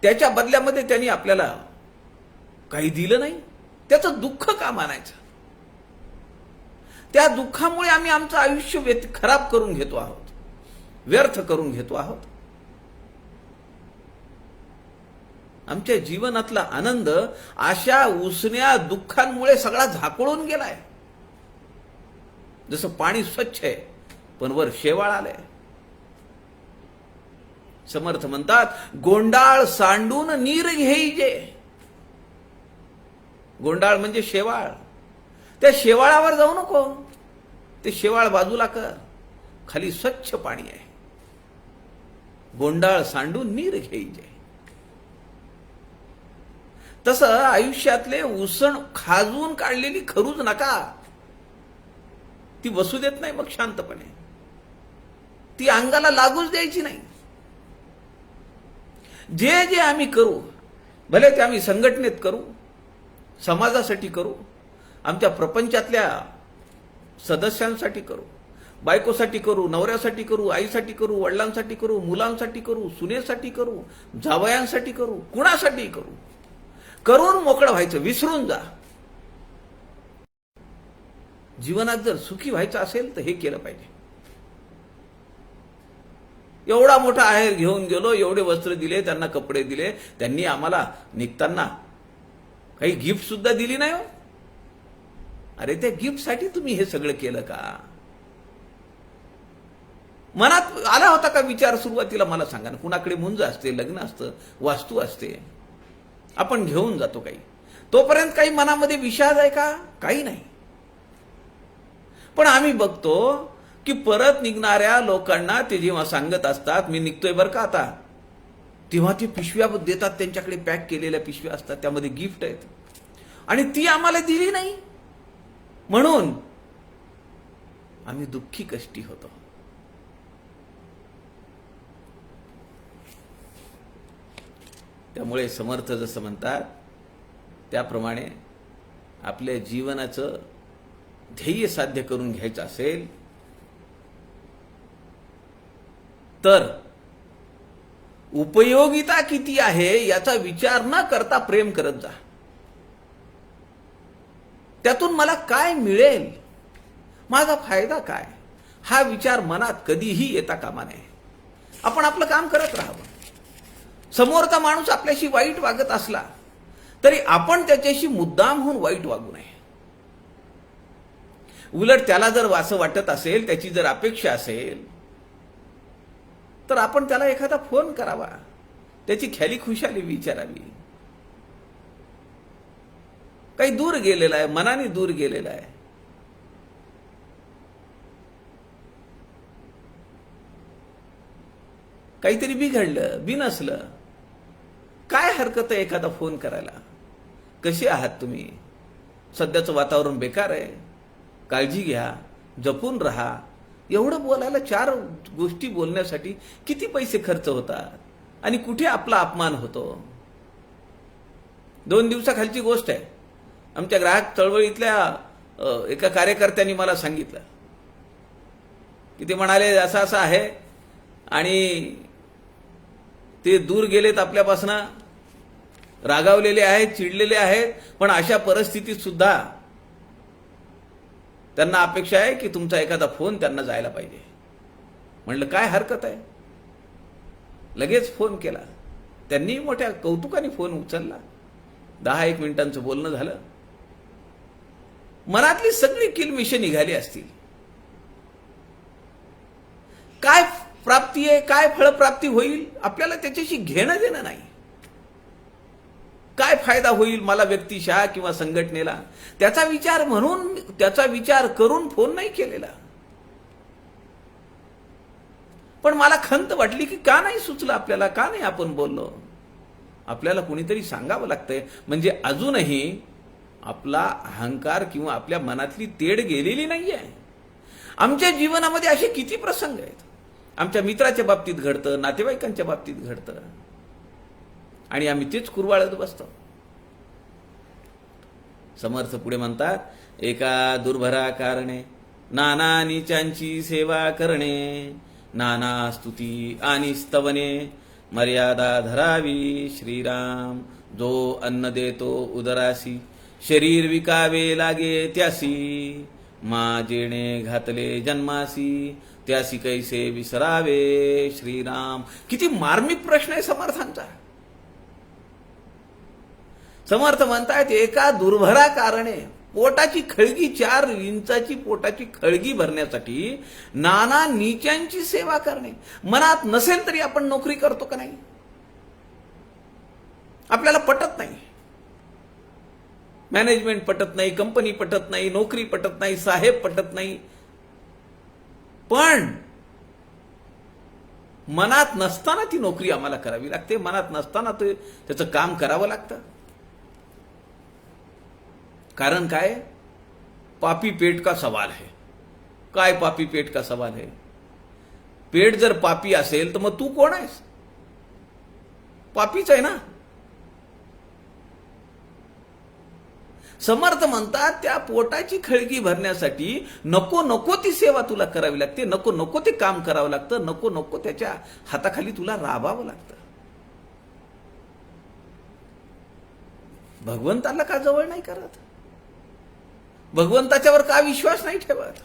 त्याच्या बदल्यामध्ये त्यांनी आपल्याला काही दिलं नाही, त्याचं दुःख का मानायचं. त्या दुःखामुळे आम्ही आमचं आयुष्य खराब करून घेतो आहोत, व्यर्थ करून घेतो आहोत. आमच्या जीवनातला आनंद अशा उसण्या दुःखांमुळे सगळा झाकळून गेलाय. जसं पाणी स्वच्छ आहे पण वर शेवाळ आलंय. समर्थ म्हणतात, गोंडाळ सांडून नीर घेईजे. गोंडाळ म्हणजे शेवाळ. त्या शेवाळावर जाऊ नको, ते शेवाळ बाजूला कर, खाली स्वच्छ पाणी आहे. गोंडाळ सांडून नीर घेईजे. तसं आयुष्यातले उसण खाजून काढलेली खरूच नका, ती बसू देत नाही मग शांतपणे, ती अंगाला लागूच द्यायची नाही. जे जे आम्ही करू, भले ते आम्ही संघटनेत करू, समाजासाठी करू, आमच्या प्रपंचातल्या सदस्यांसाठी करू, बायकोसाठी करू, नवऱ्यासाठी करू, आईसाठी करू, वडिलांसाठी करू, मुलांसाठी करू, सुनेसाठी करू, जावयांसाठी करू, कुणासाठी करू, करून मोकळं व्हायचं, विसरून जा. जीवनात जर सुखी व्हायचं असेल तर हे केलं पाहिजे. एवढा मोठा आहेर घेऊन गेलो, एवढे वस्त्र दिले, त्यांना कपडे दिले, त्यांनी आम्हाला निघताना काही गिफ्ट सुद्धा दिली नाही हो. अरे त्या गिफ्टसाठी तुम्ही हे सगळं केलं का? मनात आला होता का विचार सुरुवातीला? मला सांगा ना. कुणाकडे मुंज असते, लग्न असतं, वास्तू असते, आपण घेऊन जातो काही, तोपर्यंत काही मनामध्ये विषाद आहे का? काही नाही. पण आम्ही बघतो की परत निघणाऱ्या लोकांना ते जेव्हा सांगत असतात मी निघतोय बरं का आता, तेव्हा ते पिशव्या देतात, त्यांच्याकडे पॅक केलेल्या पिशव्या असतात, त्यामध्ये गिफ्ट आहेत, आणि ती आम्हाला दिली नाही म्हणून आम्ही दुःखी कष्टी होतो. त्यामुळे समर्थ जसं म्हणतात त्याप्रमाणे आपल्या जीवनाचं ध्येय साध्य करून घ्यायचं असेल तर उपयोगिता किती आहे याचा विचार न करता प्रेम करत जा. त्यातून मला काय मिळेल, माझा फायदा काय, हा विचार मनात कधीही येता कामा नये. आपण आपलं काम करत राहावं. समोरचा माणूस आपल्याशी वाईट वागत असला तरी आपण त्याच्याशी मुद्दाम होऊन वाईट वागू नये. उलट त्याला जर असं वाटत असेल, त्याची जर अपेक्षा असेल, तर आपण त्याला एखादा फोन करावा, त्याची ख्याली खुशाली विचारावी. काही दूर गेलेला आहे, मनाने दूर गेलेला आहे, काहीतरी बिघडलं, बिनसलं, काय हरकत आहे एखादा फोन करायला? कसे आहात तुम्ही? सध्याचं वातावरण बेकार आहे, काळजी घ्या, जपून राहा. एवढं बोलायला, चार गोष्टी बोलण्यासाठी किती पैसे खर्च होतात आणि कुठे आपला अपमान होतो. 2 दिवसाखालची गोष्ट आहे. आमच्या ग्राहक चळवळीतल्या एका कार्यकर्त्यांनी मला सांगितलं की ते म्हणाले असं असं आहे आणि ते दूर गेलेत आपल्यापासून, रागावलेले आहेत, चिडलेले आहेत, पण अशा परिस्थितीत सुद्धा त्यांना अपेक्षा आहे की तुमचा एखादा फोन त्यांना जायला पाहिजे. म्हणलं काय हरकत आहे? लगेच फोन केला. त्यांनी मोठ्या कौतुकाने फोन उचलला. 10-1 मिनिटांचं बोलणं झालं. मनातली सगळी किलमिशं निघाली असतील. काय प्राप्ती आहे, काय फळप्राप्ती होईल, आपल्याला त्याच्याशी घेणं देणं नाही. काय फायदा होईल मला व्यक्तिशः किंवा संघटनेला, त्याचा विचार म्हणून, त्याचा विचार करून फोन नाही केलेला. पण मला खंत वाटली की का नाही सुचलं आपल्याला, का नाही आपण बोललो. आपल्याला कुणीतरी सांगावं लागतंय, म्हणजे अजूनही आपला अहंकार किंवा आपल्या मनातली तेढ गेलेली नाहीये. आमच्या जीवनामध्ये असे किती प्रसंग आहेत. आमच्या मित्राच्या बाबतीत घडतं, नातेवाईकांच्या बाबतीत घडतं, आणि आम्ही तेच कुरवाळत बसतो. समर्थ पुढे म्हणतात, एका दुर्भरा कारणे नाना नीचांची सेवा करणे, नाना स्तुती आणि स्तवने मर्यादा धरावी. श्रीराम जो अन्न देतो उदरासी, शरीर विकावे लागे त्यासी, मा जेणे घातले जन्मासी, त्यासी कैसे विसरावे. श्रीराम. किती मार्मिक प्रश्न आहे समर्थांचा. समर्थ म्हणतायत एका दुर्भरा कारणे, पोटाची खळगी, 4 इंचाची पोटाची खळगी भरण्यासाठी नाना नीचांची सेवा करणे. मनात नसेल तरी आपण नोकरी करतो का नाही? आपल्याला पटत नाही, मॅनेजमेंट पटत नाही, कंपनी पटत नाही, नोकरी पटत नाही, साहेब पटत नाही, पण मनात नसताना ती नोकरी आम्हाला करावी लागते, मनात नसताना ते त्याचं काम करावं लागतं. कारण काय? पापी पेट का सवाल है. काय पापी पेट का सवाल है? पेट जर पापी असेल तर मग तू कोण आहेस? पापीच आहे ना. समर्थ म्हणतात त्या पोटाची खळगी भरण्यासाठी नको नको ती सेवा तुला करावी लागते, नको नको ते काम करावं लागतं, नको नको त्याच्या हाताखाली तुला राबावं लागतं. भगवंताला का जवळ नाही करत? भगवंताच्यावर का विश्वास नाही ठेवत?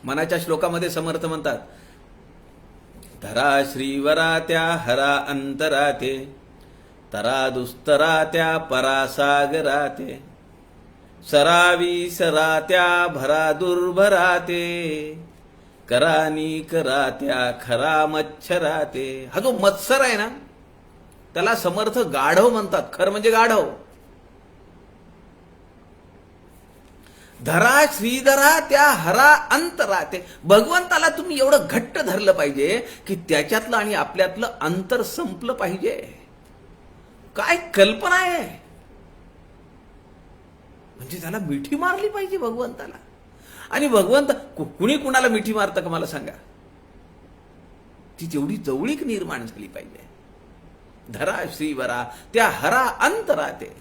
मनाच्या श्लोकामध्ये समर्थ म्हणतात, धरा श्रीवरा त्या हरा अंतराते, तरा दुस्तरा त्या परासागराते, सरावी सरात्या भरा दुर्भराते, करानी करात्या खरा मच्छराते. हा जो मत्सर आहे ना त्याला समर्थ गाढव म्हणतात. खर म्हणजे गाढव. धरा श्रीधरा त्या हरा अंतराते. भगवंताला तुम्ही एवढं घट्ट धरलं पाहिजे की त्याच्यातलं आणि आपल्यातलं अंतर संपलं पाहिजे. काय कल्पना आहे. म्हणजे त्याला मिठी मारली पाहिजे भगवंताला. आणि भगवंत कुणी कुणाला मिठी मारतं का मला सांगा? ती तेवढी जवळीक निर्माण झाली पाहिजे. धरा श्रीवरा त्या हरा अंतराते,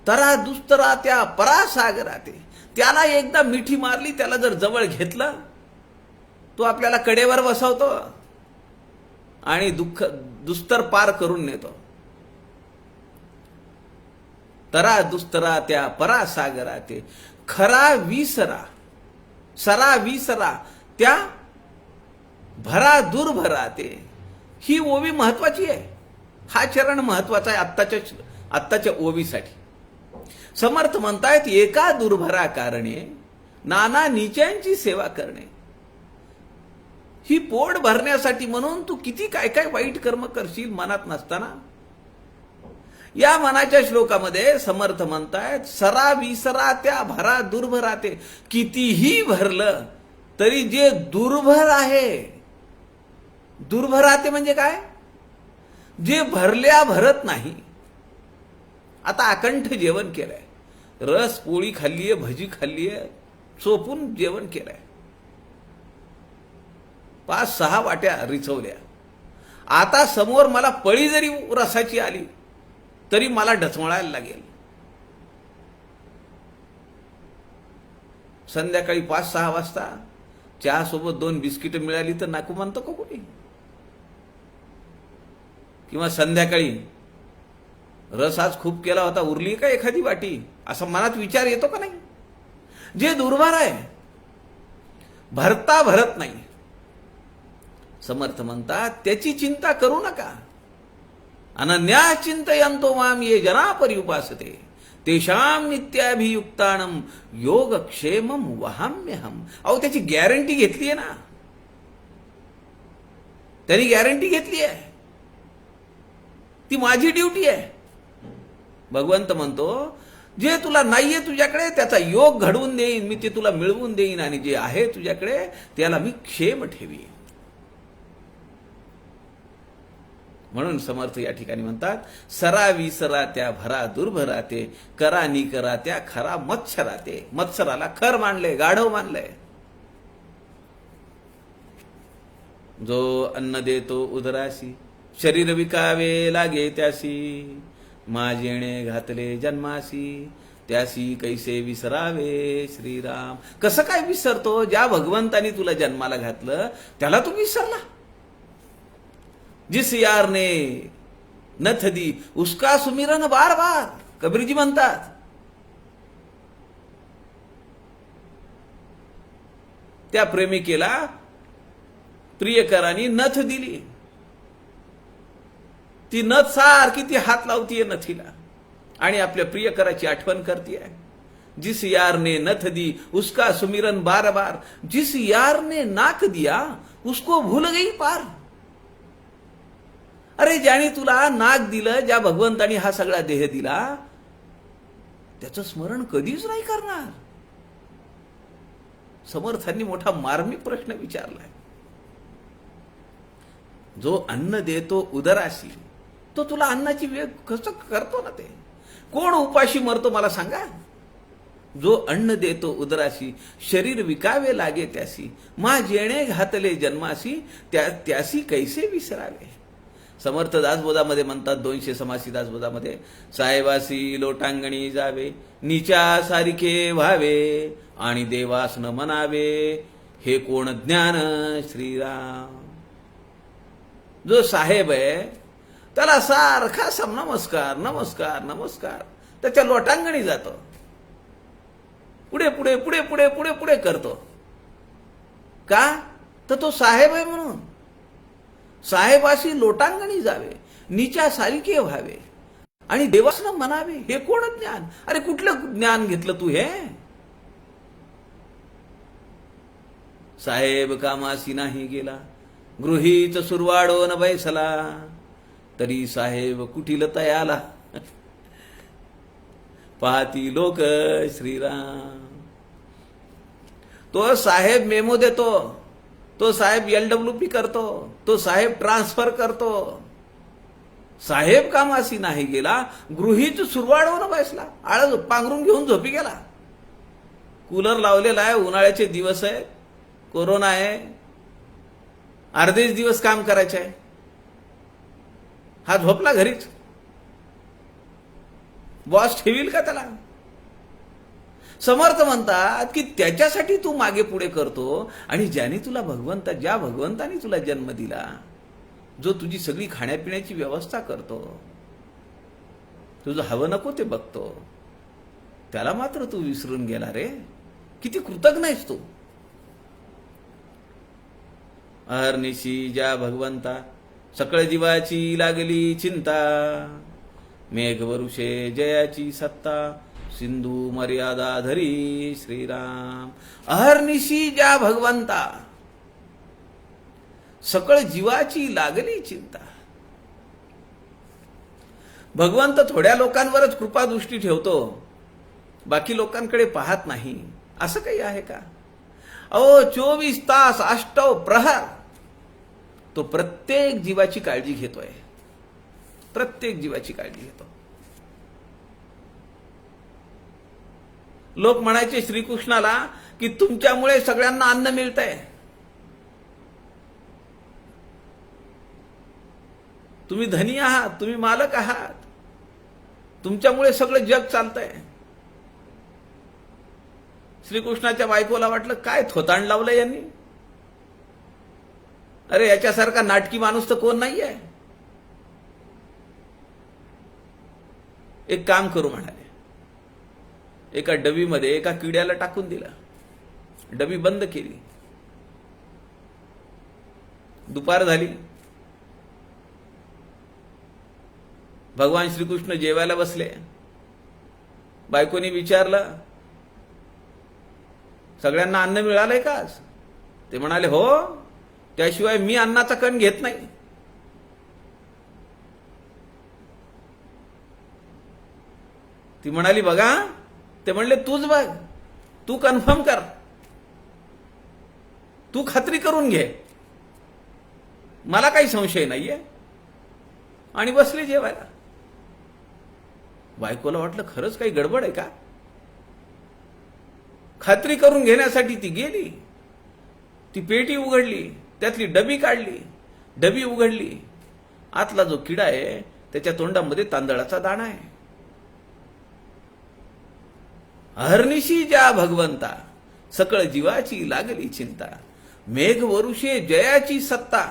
तरा दुस्तरा त्या परासागराते. त्याला एकदा मिठी मारली, त्याला जर जवळ घेतलं, तो आपल्याला कडेवर बसवतो आणि दुस्तर पार करून नेतो. तरा दुस्तरा त्या परासागराते, खरा विसरा सरा विसरा त्या भरा दुर्भराते. ही ओवी महत्वाची आहे. हा चरण महत्वाचा आहे आत्ताच्या ओवीसाठी. समर्थ म्हणतायत, एका दुर्भरा कारणे नाना नीचांची सेवा करणे. ही पोट भरण्यासाठी म्हणून तू किती काय काय वाईट कर्म करशील मनात नसताना. या मनाच्या श्लोकामध्ये समर्थ म्हणतायत, सरा विसरा त्या भरा दुर्भराते. कितीही भरलं तरी जे दुर्भर आहे, दुर्भराते म्हणजे काय? जे भरल्या भरत नाही. आता अकंठ जेवण केलंय, रस पोळी खाल्लीये, भजी खाल्लीये, चोपून जेवण केलंय, 5-6 वाट्या रिचवल्या. आता समोर मला पळी जरी रसाची आली तरी मला ढचमळायला लागेल. संध्याकाळी 5-6 वाजता चहा सोबत 2 बिस्किट मिळाली तर नाकू म्हणतो का कोणी? किंवा संध्याकाळी रस आज खूप केला होता, उरली का एखादी वाटी, असा मनात विचार येतो का नाही? जे दुर्भार आहे, भरता भरत नाही, समर्थ म्हणतात त्याची चिंता करू नका. अनन्या चिंतयन्तो माम ये जना पर्युपासते तेषां नित्याभियुक्तानम योगक्षेमम वहाम्यहम. अहो त्याची गॅरंटी घेतली आहे ना, त्यांनी गॅरंटी घेतली आहे. ती माझी ड्युटी आहे. भगवंत म्हणतो, जे तुला नाहीये तुझ्याकडे त्याचा योग घडवून देईन मी, ते तुला मिळवून देईन, आणि जे आहे तुझ्याकडे त्याला मी क्षेम ठेवीन. म्हणून समर्थ या ठिकाणी म्हणतात, सरा विसरा त्या भरा दुर्भराते, करा नि करा त्या खरा मत्सराते. मत्सराला खर मानले, गाढव मानले. जो अन्न देतो उदरासी, शरीर विकावे लागे त्यासी, माझेणे घातले जन्मासी, त्यासी कैसे विसरावे श्रीराम. कसं काय विसरतो? ज्या भगवंतानी तुला जन्माला घातलं त्याला तू विसरला. जिस यार ने नथ दी उसका सुमिरन बार बार, कबीरजी म्हणतात. त्या प्रेमिकेला प्रियकरांनी नथ दिली, ती नथ सारखी ती हात लावतीये नथीला आणि आपल्या प्रियकराची आठवण करतीये. जिस यार ने नथ दी उसका सुमिरन बार बार, जिस यार ने नाक दिया उसको भूल गई पार. अरे ज्याने तुला नाक दिलं, ज्या भगवंतानी हा सगळा देह दिला, त्याचं स्मरण कधीच नाही करणार. समर्थांनी मोठा मार्मिक प्रश्न विचारलाय. जो अन्न देतो उदराशी तो तुला अन्नाची वेळ कसं करतो ना? ते कोण उपाशी मरतो मला सांगा? जो अन्न देतो उदराशी शरीर विकावे लागे त्यासी, मा जेणे घातले जन्मासी त्यासी कैसे विसरावे. समर्थ दासबोधामध्ये म्हणतात 200 समासी दासबोधामध्ये, साहेबासी लोटांगणी जावे नीचा सारिखे व्हावे आणि देवास न म्हणावे हे कोण ज्ञान श्रीराम. जो साहेब आहे त्याला सारखा नमस्कार नमस्कार नमस्कार त्याच्या लोटांगणी जातो, पुढे पुढे पुढे पुढे पुढे पुढे करतो. का? तर तो साहेब आहे म्हणून. साहेबाशी लोटांगणी जावे नीचा सारिखे व्हावे आणि देवासनं म्हणावे हे कोण ज्ञान. अरे कुठलं ज्ञान घेतलं तू? हे साहेब कामासी नाही गेला गृहीत सुरवाडो न बैसला, तरी साहेब कुटील तयाला पाहती लोक श्रीराम. तो साहेब मेमो देतो, तो साहेब LWP करतो, तो साहेब ट्रान्सफर करतो. साहेब कामासी नाही गेला गृहीत सुरवाडवून बसला, आळ पांघरून घेऊन झोपी गेला. कूलर लावलेला आहे, उन्हाळ्याचे दिवस आहे, कोरोना आहे, अर्धेच दिवस काम करायचे आहे, हा झोपला घरीच. बॉस ठेवील का त्याला? समर्थ म्हणतात की त्याच्यासाठी तू मागे पुढे करतो आणि ज्याने तुला ज्या भगवंताने तुला जन्म दिला, जो तुझी सगळी खाण्यापिण्याची व्यवस्था करतो, तुझं हवं नको ते बघतो, त्याला मात्र तू विसरून गेला रे. किती कृतज्ञ आहेस तू. अहर्निशी ज्या भगवंता सकळ जीवाची लागली चिंता, मेघवरुषे जयाची सत्ता सिंधू मर्यादा धरी श्रीराम. अहर्निशी ज्या भगवंता सकळ जीवाची लागली चिंता. भगवंत थोड्या लोकांवरच कृपादृष्टी ठेवतो, बाकी लोकांकडे पाहत नाही, असं काही आहे का? अहो 24 तास 8 प्रहर तो प्रत्येक जीवाची काळजी घेतोय, प्रत्येक जीवाची काळजी घेतो. लोक म्हणायचे श्रीकृष्णाला की तुमच्यामुळे सगळ्यांना अन्न मिळतंय, तुम्ही धनी आहात, तुम्ही मालक आहात, तुमच्यामुळे सगळं जग चालतंय. श्रीकृष्णाच्या बायकोला वाटलं काय थोतांड लावलं यांनी. अरे याच्यासारखा नाटकी माणूस तर कोण नाहीये. एक काम करू म्हणाले, एका डबीमध्ये एका किड्याला टाकून दिला, डबी बंद केली. दुपार झाली, भगवान श्रीकृष्ण जेवायला बसले. बायकोनी विचारलं, सगळ्यांना अन्न मिळालंय का आज? ते म्हणाले हो, त्याशिवाय मी अन्नाचा कण घेत नाही. ती म्हणाली बघा. ते म्हणले तूच बघ, तू कन्फर्म कर, तू खात्री करून घे, मला काही संशय नाहीये. आणि बसले जेवायला. बायकोला वाटलं खरंच काही गडबड आहे का. खात्री करून घेण्यासाठी ती गेली, ती पेटी उघडली, त्यातली डबी काढली, डबी उघडली. आतला जो किडा आहे त्याच्या तोंडामध्ये तांदळाचा दाणा आहे. अहर्निशी ज्या भगवंता सकळ जीवाची लागली चिंता, मेघ वरुषे जयाची सत्ता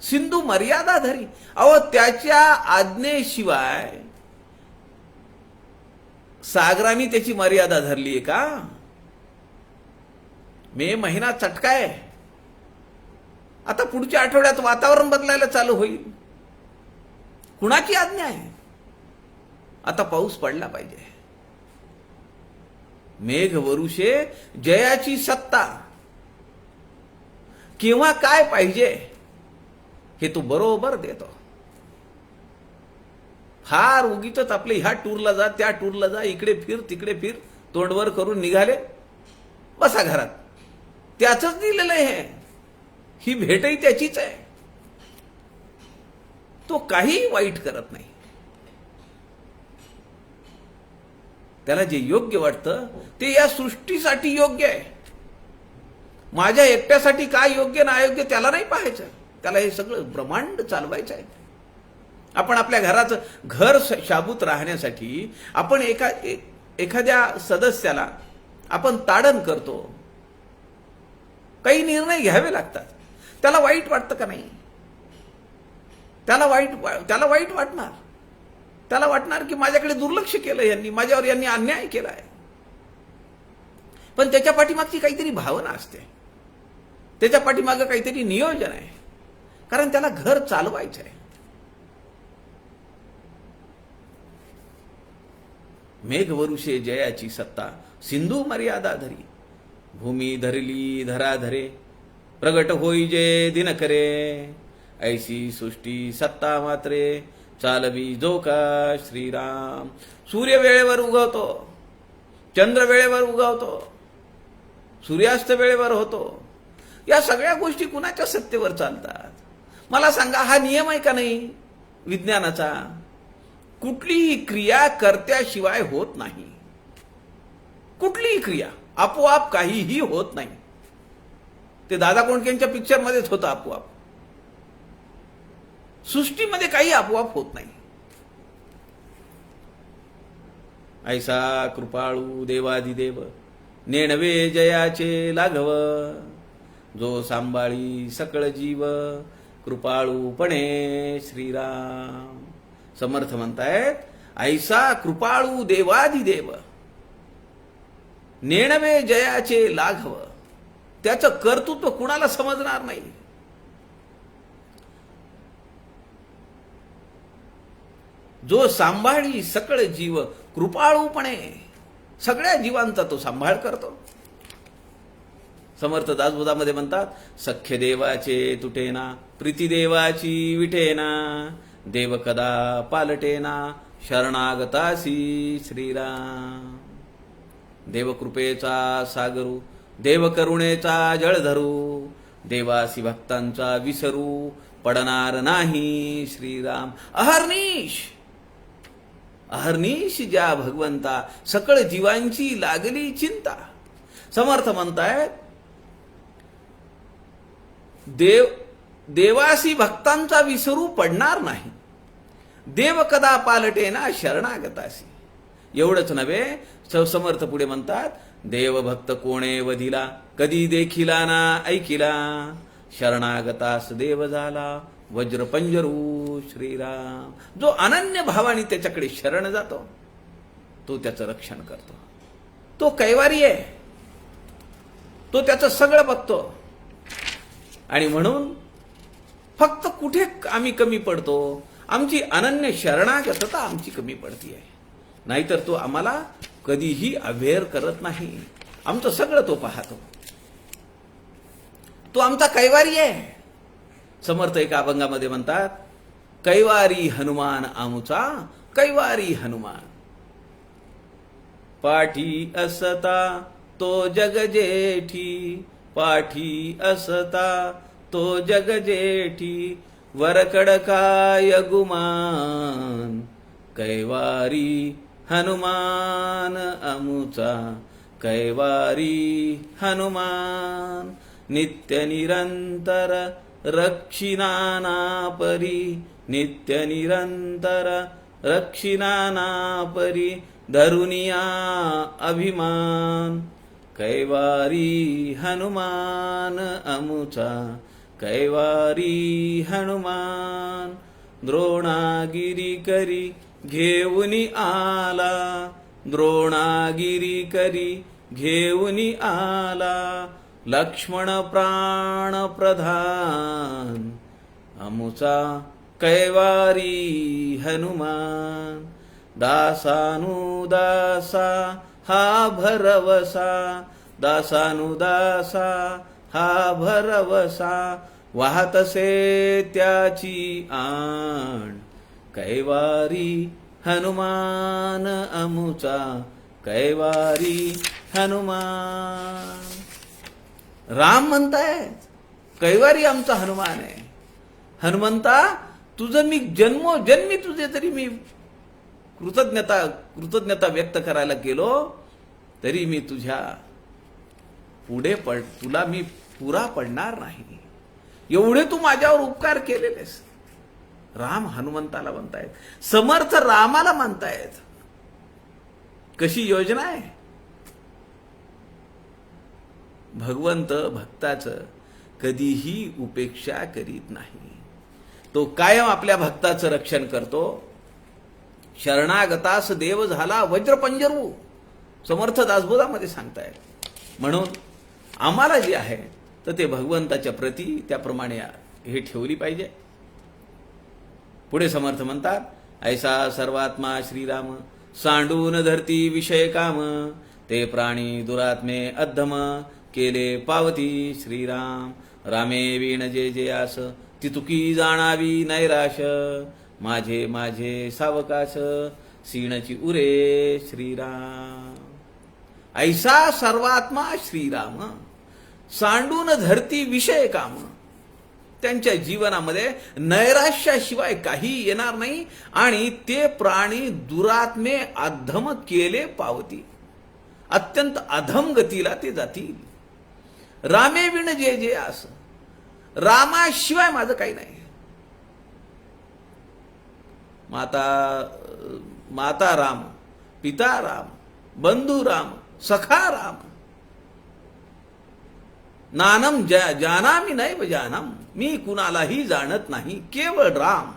सिंधू मर्यादा धरी. अहो त्याच्या आज्ञेशिवाय सागराने त्याची मर्यादा धरली आहे का? मे महिना चटकाय, आता पुढच्या आठवड्यात वातावरण बदलायला चालू होईल. कुणाची आज्ञा आहे? आता पाऊस पडला पाहिजे. मेघ वरुषे जयाची सत्ता. केव्हा काय पाहिजे हे तो बरोबर देतो. फार उगीच आपले ह्या टूरला जा, त्या टूरला जा, इकडे फिर तिकडे फिर, तोंडवर करून निघाले, बसा घरात. त्याचंच दिलेलं आहे, ही भेटही त्याचीच आहे. तो काही वाईट करत नाही. त्याला जे योग्य वाटतं ते या सृष्टीसाठी योग्य आहे. माझ्या एकट्यासाठी काय योग्य ना अयोग्य त्याला नाही पाहायचं. त्याला हे सगळं ब्रह्मांड चालवायचं आहे. आपण आपल्या घराचं घर शाबूत राहण्यासाठी आपण एखाद्या सदस्याला आपण ताडण करतो. काही निर्णय घ्यावे लागतात. त्याला वाईट वाटतं का नाही? त्याला वाईट वाटणार. त्याला वाटणार की माझ्याकडे दुर्लक्ष केलं यांनी, माझ्यावर यांनी अन्याय केलाय. पण त्याच्या पाठीमागची काहीतरी भावना असते, त्याच्या पाठीमागं काहीतरी नियोजन आहे. कारण त्याला घर चालवायचं आहे. मेघवरुषे जयाची सत्ता, सिंधू मर्यादा धरी, भूमी धरली धराधरे, प्रगट होई जे दिनकरे, ऐसी सृष्टी सत्ता मात्रे, चालवी जो का श्रीराम. सूर्य वेळेवर उगवतो, चंद्र वेळेवर उगवतो, सूर्यास्त वेळेवर होतो. या सगळ्या गोष्टी कुणाच्या सत्तेवर चालतात? मला सांगा, हा नियम आहे का नाही विज्ञानाचा? कुठलीही क्रिया कर्त्याशिवाय होत नाही. कुठलीही क्रिया आपोआप काहीही होत नाही. ते दादा कोंडकेंच्या पिक्चरमध्येच होतं आपोआप. सृष्टीमध्ये काही आपोआप होत नाही. ऐसा कृपाळू देवादिदेव, नेणवे जयाचे लाघव, जो सांभाळी सकळ जीव, कृपाळूपणे श्रीराम. समर्थ म्हणतायत, ऐसा कृपाळू देवादिदेव, नेणवे जयाचे लाघव. त्याचं कर्तृत्व कुणाला समजणार नाही. जो सांभाळी सकळ जीव, कृपाळूपणे सगळ्या जीवांचा तो सांभाळ करतो. समर्थ दासबोधामध्ये म्हणतात, सख्य देवाचे तुटेना, प्रीती देवाची विठेना, देव कदा पालटेना, शरणागतासी श्रीराम. देवकृपेचा सागरू, देव करुणेचा जळधरू, देवासी भक्तांचा विसरू, पडणार नाही श्रीराम. अहर्निश अहर्निश ज्या भगवंता, सकळ जीवांची लागली चिंता. समर्थ म्हणतायत, देवासी भक्तांचा विसरू पडणार नाही, देव कदा पालटेना शरणागतासी. एवढंच नव्हे, समर्थ पुढे म्हणतात, देवभक्त कोणे वधिला, कधी देखिला ना ऐकिला, शरणागतास देव झाला, वज्रपंजरू श्रीराम. जो अनन्य भावाने त्याच्याकडे शरण जातो तो त्याचं रक्षण करतो. तो कैवारी आहे, तो त्याचं सगळं बघतो. आणि म्हणून फक्त कुठे आम्ही कमी पडतो, आमची अनन्य शरणागतता आमची कमी पडतीये. नाहीतर तो आम्हाला कधीही अवेअर करत नाही. आमचं सगळं तो पाहतो. तो आमचा कैवारी आहे. समर्थ एका अभंगामध्ये म्हणतात, कैवारी हनुमान आमुचा, कैवारी हनुमान. पाठी असता तो जग जेठी, पाठी असता तो जग जेठी, वरकड काय गुमान, कैवारी हनुमान अमुचा, कैवारी हनुमान. नित्य निरंतर रक्षिणाना परी, नित्य निरंतर रक्षिणाना परी, धरुनिया अभिमान, कैवारी हनुमान अमुचा, कैवारी हनुमान. द्रोणागिरी करी घेऊनी आला, द्रोणागिरी करी घेऊनी आला, लक्ष्मण प्राण प्रधान अमुचा, कैवारी हनुमान. दासानुदासा हा भरवसा, दासानुदासा हा भरवसा, वाहतसे त्याची आण, कैवारी हनुमान अमुचा कैवारी हनुमान. राम म्हणतायत, कैवारी आमचा हनुमान आहे. हनुमंता, तुझं मी जन्मोजन्मी तुझे तरी मी कृतज्ञता व्यक्त करायला गेलो तरी मी तुझ्या तुला मी पुरा पडणार नाही. एवढे तू माझ्यावर उपकार केलेलेस. राम हनुमंताला म्हणतायत, समर्थ रामाला म्हणतायत. कशी योजना आहे. भगवंत भक्ताचं कधीही उपेक्षा करीत नाही. तो कायम आपल्या भक्ताचं रक्षण करतो. शरणागतास देव झाला वज्रपंजरू, समर्थ दासबोधामध्ये सांगतायत. म्हणून आम्हाला जे आहे तर ते भगवंताच्या प्रती त्याप्रमाणे हे ठेवली पाहिजे. पुढे समर्थ म्हणतात, ऐसा सर्वात्मा श्रीराम सांडून धरती विषय काम, ते प्राणी दुरात्मे अद्धम केले पावती श्रीराम. रामे वीण जे जे आस तितुकी जाणावी नैराश, माझे माझे सावकाश सीणची उरे श्रीराम. ऐसा सर्वात्मा श्रीराम सांडून धरती विषय काम. त्यांच्या जीवनामध्ये नैराश्याशिवाय काही येणार नाही आणि ते प्राणी दुरात्मे अधम केले पावती, अत्यंत अधम गतीला ते जातील. रामे विण जे जे आस, रामाशिवाय माझं काही नाही. माता राम, पिता राम, बंधू राम, सखा राम. नानम जानामी नैव जानम, मी कुणालाही जाणत नाही, केवळ राम.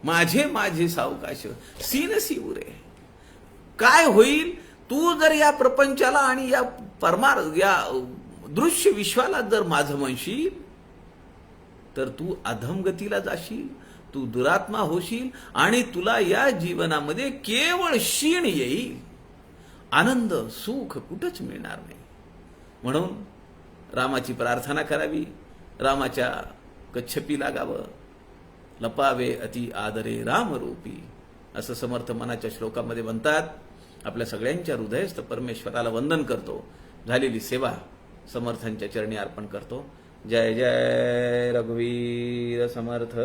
माझे माझे सावकाश सीनसी उरे. काय होईल, तू जर या प्रपंचाला आणि या या दृश्य विश्वाला जर माझं म्हणशील तर तू अधमगतीला जाशील, तू दुरात्मा होशील आणि तुला या जीवनामध्ये केवळ क्षीण येईल. आनंद सुख कुठंच मिळणार नाही. म्हणून रामाची प्रार्थना करावी, रामाच्या कच्छपी लागावं. लपावे अति आदरे रामरूपी, असं समर्थ मनाच्या श्लोकामध्ये म्हणतात. आपल्या सगळ्यांच्या हृदयस्थ परमेश्वराला वंदन करतो. झालेली सेवा समर्थांच्या चरणी अर्पण करतो. जय जय रघुवीर समर्थ.